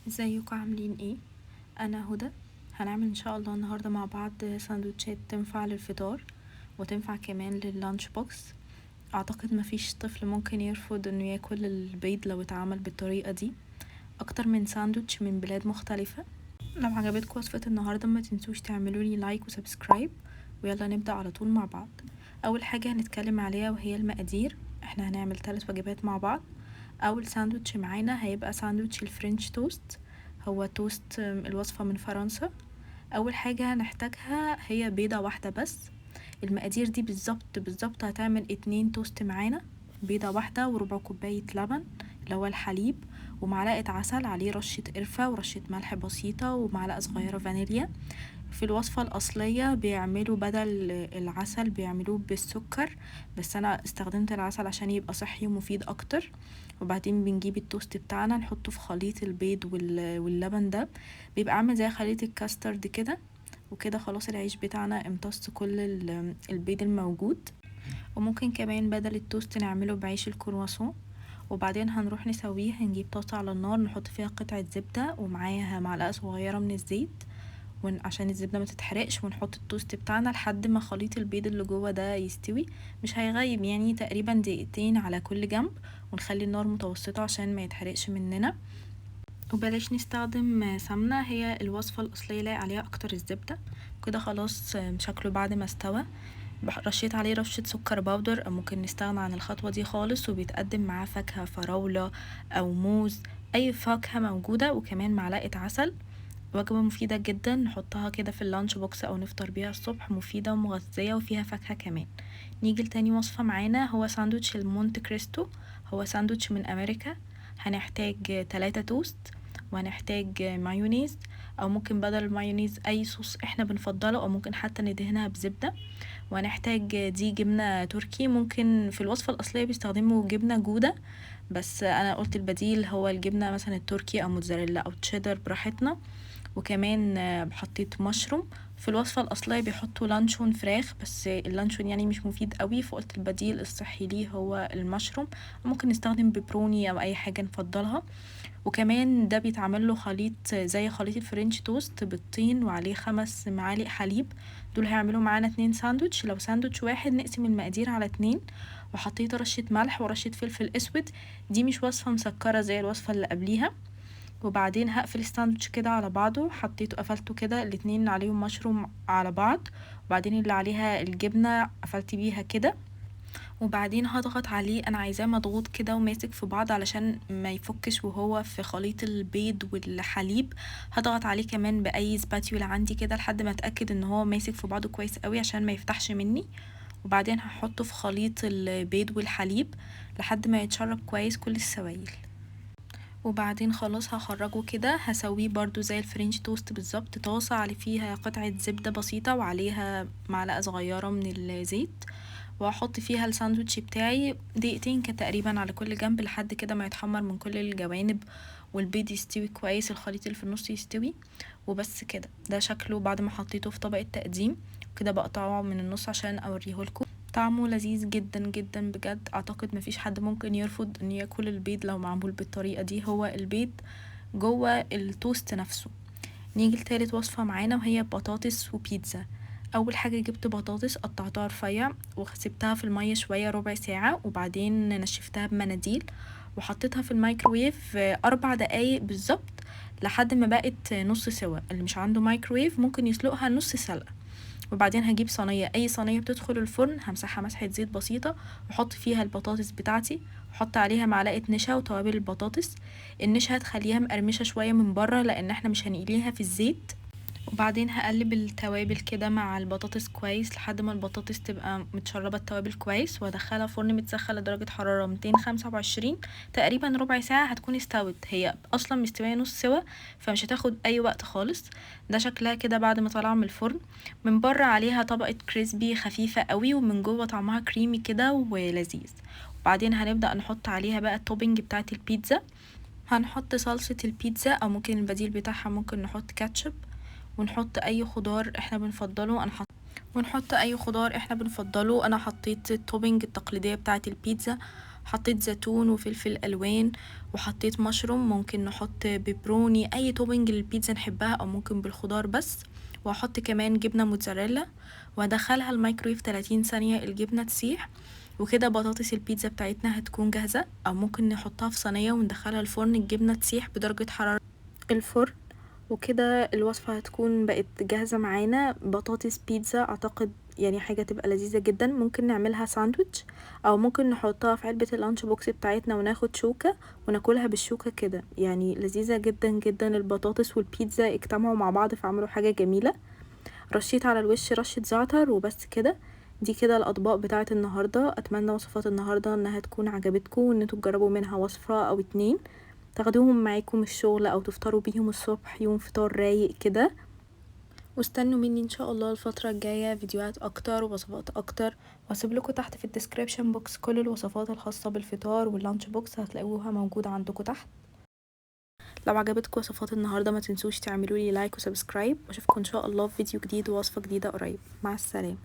ازيكم عاملين ايه؟ انا هدى. هنعمل ان شاء الله النهارده مع بعض ساندوتشات تنفع للفطار وتنفع كمان لللانش بوكس. اعتقد مفيش طفل ممكن يرفض انه ياكل البيض لو اتعمل بالطريقه دي. اكتر من ساندوتش من بلاد مختلفه. لو عجبتكم وصفه النهارده ما تنسوش تعملوا لي لايك وسبسكرايب، ويلا نبدا على طول مع بعض. اول حاجه هنتكلم عليها وهي المقادير. احنا هنعمل 3 وجبات مع بعض. اول ساندوتش معانا هيبقى ساندوتش الفرنش توست. هو توست الوصفة من فرنسا. اول حاجة هنحتاجها هي بيضة واحدة بس. المقادير دي بالظبط هتعمل 2 توست معانا. بيضة واحدة وربع كوباية لبن اللي هو الحليب، ومعلقة عسل عليه رشة قرفة ورشة ملح بسيطة ومعلقة صغيرة فانيليا. في الوصفة الأصلية بيعملوا بدل العسل بيعملوه بالسكر، بس أنا استخدمت العسل عشان يبقى صحي ومفيد أكتر. وبعدين بنجيب التوست بتاعنا نحطه في خليط البيض واللبن ده، بيبقى عامل زي خليط الكاسترد كده. وكده خلاص العيش بتاعنا امتص كل البيض الموجود. وممكن كمان بدل التوست نعمله بعيش الكرواسون. وبعدين هنروح نسويه، هنجيب طاسة على النار نحط فيها قطعة زبدة ومعاها معلقة صغيرة من الزيت عشان الزبدة ما تتحرقش، ونحط التوست بتاعنا لحد ما خليط البيض اللي جوه ده يستوي. مش هيغيب يعني، تقريبا دقيقتين على كل جنب، ونخلي النار متوسطة عشان ما يتحرقش مننا. وبلاش نستخدم سمنة، هي الوصفة الأصلية لايق عليها أكتر الزبدة. كده خلاص شكله بعد ما استوى. رشيت عليه رشة سكر باودر، أو ممكن نستغنى عن الخطوة دي خالص، وبيتقدم معاه فاكهة فراولة أو موز، أي فاكهة موجودة، وكمان معلقة عسل. وجبة مفيدة جدا، نحطها كده في اللانش بوكس أو نفطر بيها الصبح، مفيدة ومغذية وفيها فاكهة كمان. نيجي لتاني وصفة معانا، هو ساندوتش المونت كريستو. هو ساندوتش من أمريكا. هنحتاج 3 توست، وهنحتاج مايونيز، او ممكن بدل المايونيز اي صوص احنا بنفضله، او ممكن حتى ندهنها بزبدة. وهنحتاج دي جبنة تركي، ممكن في الوصفة الأصلية بيستخدموا جبنة جودة، بس أنا قلت البديل هو الجبنة مثلا التركي أو موتزاريلا أو تشيدر براحتنا. وكمان حطيت مشروم. في الوصفة الأصلية بيحطوا لانشون فراخ، بس اللانشون يعني مش مفيد قوي، فقلت البديل الصحي ليه هو المشروم. ممكن نستخدم بيبروني أو أي حاجة نفضلها. وكمان ده بيتعمل له خليط زي خليط الفرنش توست بالطين، وعليه 5 معالق حليب. دول هيعملوا معانا 2 ساندوتش. لو ساندوتش واحد نقسم المقادير على 2. وحطيت رشة ملح ورشة فلفل اسود. دي مش وصفة مسكرة زي الوصفة اللي قبليها. وبعدين هقفل الساندوتش كده على بعضه، حطيته قفلته كده، الاتنين اللي عليهم مشروم على بعض، وبعدين اللي عليها الجبنة قفلت بيها كده. وبعدين هضغط عليه، انا عايزاه مضغوط كده وماسك في بعض علشان ما يفكش وهو في خليط البيض والحليب. هضغط عليه كمان باي سباتيولا عندي كده لحد ما اتاكد ان هو ماسك في بعضه كويس قوي عشان ما يفتحش مني. وبعدين هحطه في خليط البيض والحليب لحد ما يتشرب كويس كل السوائل. وبعدين خلاص هخرجه كده، هسويه برضو زي الفرنش توست بالظبط، طاسة على فيها قطعة زبدة بسيطة وعليها معلقة صغيرة من الزيت، وهحط فيها الساندوتش بتاعي دقيقتين تقريبا على كل جنب لحد كده ما يتحمر من كل الجوانب، والبيض يستوي كويس، الخليط اللي في النص يستوي. وبس كده، ده شكله بعد ما حطيته في طبق التقديم. كده بقطعه من النص عشان اوريهولكم. طعمه لذيذ جدا جدا بجد، اعتقد مفيش حد ممكن يرفض ان ياكل البيض لو معمول بالطريقة دي. هو البيض جوه التوست نفسه. نيجي لتالت وصفة معانا وهي بطاطس وبيتزا. اول حاجة جبت بطاطس قطعتها رفيع وسبتها في المية شوية ربع ساعة، وبعدين نشفتها بمناديل وحطيتها في الميكروويف 4 دقايق بالظبط لحد ما بقت نص سوا. اللي مش عنده مايكروويف ممكن يسلقها نص سلقة. وبعدين هجيب صينية، اي صينية بتدخل الفرن، همسحها مسحة زيت بسيطة، واحط فيها البطاطس بتاعتي، واحط عليها معلقة نشا وتوابل البطاطس. النشا هتخليها مقرمشة شوية من بره لان احنا مش هنقليها في الزيت. وبعدين هقلب التوابل كده مع البطاطس كويس لحد ما البطاطس تبقى متشربة التوابل كويس، وادخلها فرن متسخن لدرجة حرارة 225 تقريبا ربع ساعة هتكون استوت. هي اصلا مستوية نص سوا، فمش هتاخد اي وقت خالص. ده شكلها كده بعد ما طلع من الفرن. من بره عليها طبقة كريسبي خفيفة قوي، ومن جوه طعمها كريمي كده ولذيذ. وبعدين هنبدأ نحط عليها بقى التوبينج بتاعت البيتزا. هنحط صلصة البيتزا، او ممكن البديل بتاعها ممكن نحط كاتشب، ونحط اي خضار احنا بنفضله. انا حطيت التوبينج التقليديه بتاعه البيتزا، حطيت زيتون وفلفل الوان وحطيت مشروم، ممكن نحط بيبروني، اي توبنج للبيتزا نحبها او ممكن بالخضار بس. وهحط كمان جبنه موتزاريلا وادخلها الميكرويف 30 ثانيه الجبنه تسيح. وكده بطاطس البيتزا بتاعتنا هتكون جاهزه. او ممكن نحطها في صينيه وندخلها الفرن، الجبنه تسيح بدرجه حراره الفرن. وكده الوصفة هتكون بقت جاهزة معانا، بطاطس بيتزا. اعتقد يعني حاجة تبقى لذيذة جدا. ممكن نعملها ساندويتش او ممكن نحطها في علبة اللانش بوكس بتاعتنا وناخد شوكة وناكلها بالشوكة كده. يعني لذيذة جدا جدا، البطاطس والبيتزا اجتمعوا مع بعض فعملوا حاجة جميلة. رشيت على الوش رشة زعتر وبس كده. دي كده الاطباق بتاعه النهارده. اتمنى وصفات النهارده انها تكون عجبتكم وان انتوا تجربوا منها وصفة او اتنين تاخدوهم معاكم الشغل او تفطروا بيهم الصبح، يوم فطار رايق كده. واستنوا مني ان شاء الله الفترة الجاية فيديوهات اكتر ووصفات اكتر. واسيب لكم تحت في الديسكريبشن بوكس كل الوصفات الخاصة بالفطار واللانش بوكس، هتلاقوها موجودة عندكم تحت. لو عجبتكم وصفات النهاردة ما تنسوش تعملوا لي لايك وسبسكرايب، واشوفكم ان شاء الله في فيديو جديد ووصفة جديدة قريب. مع السلامة.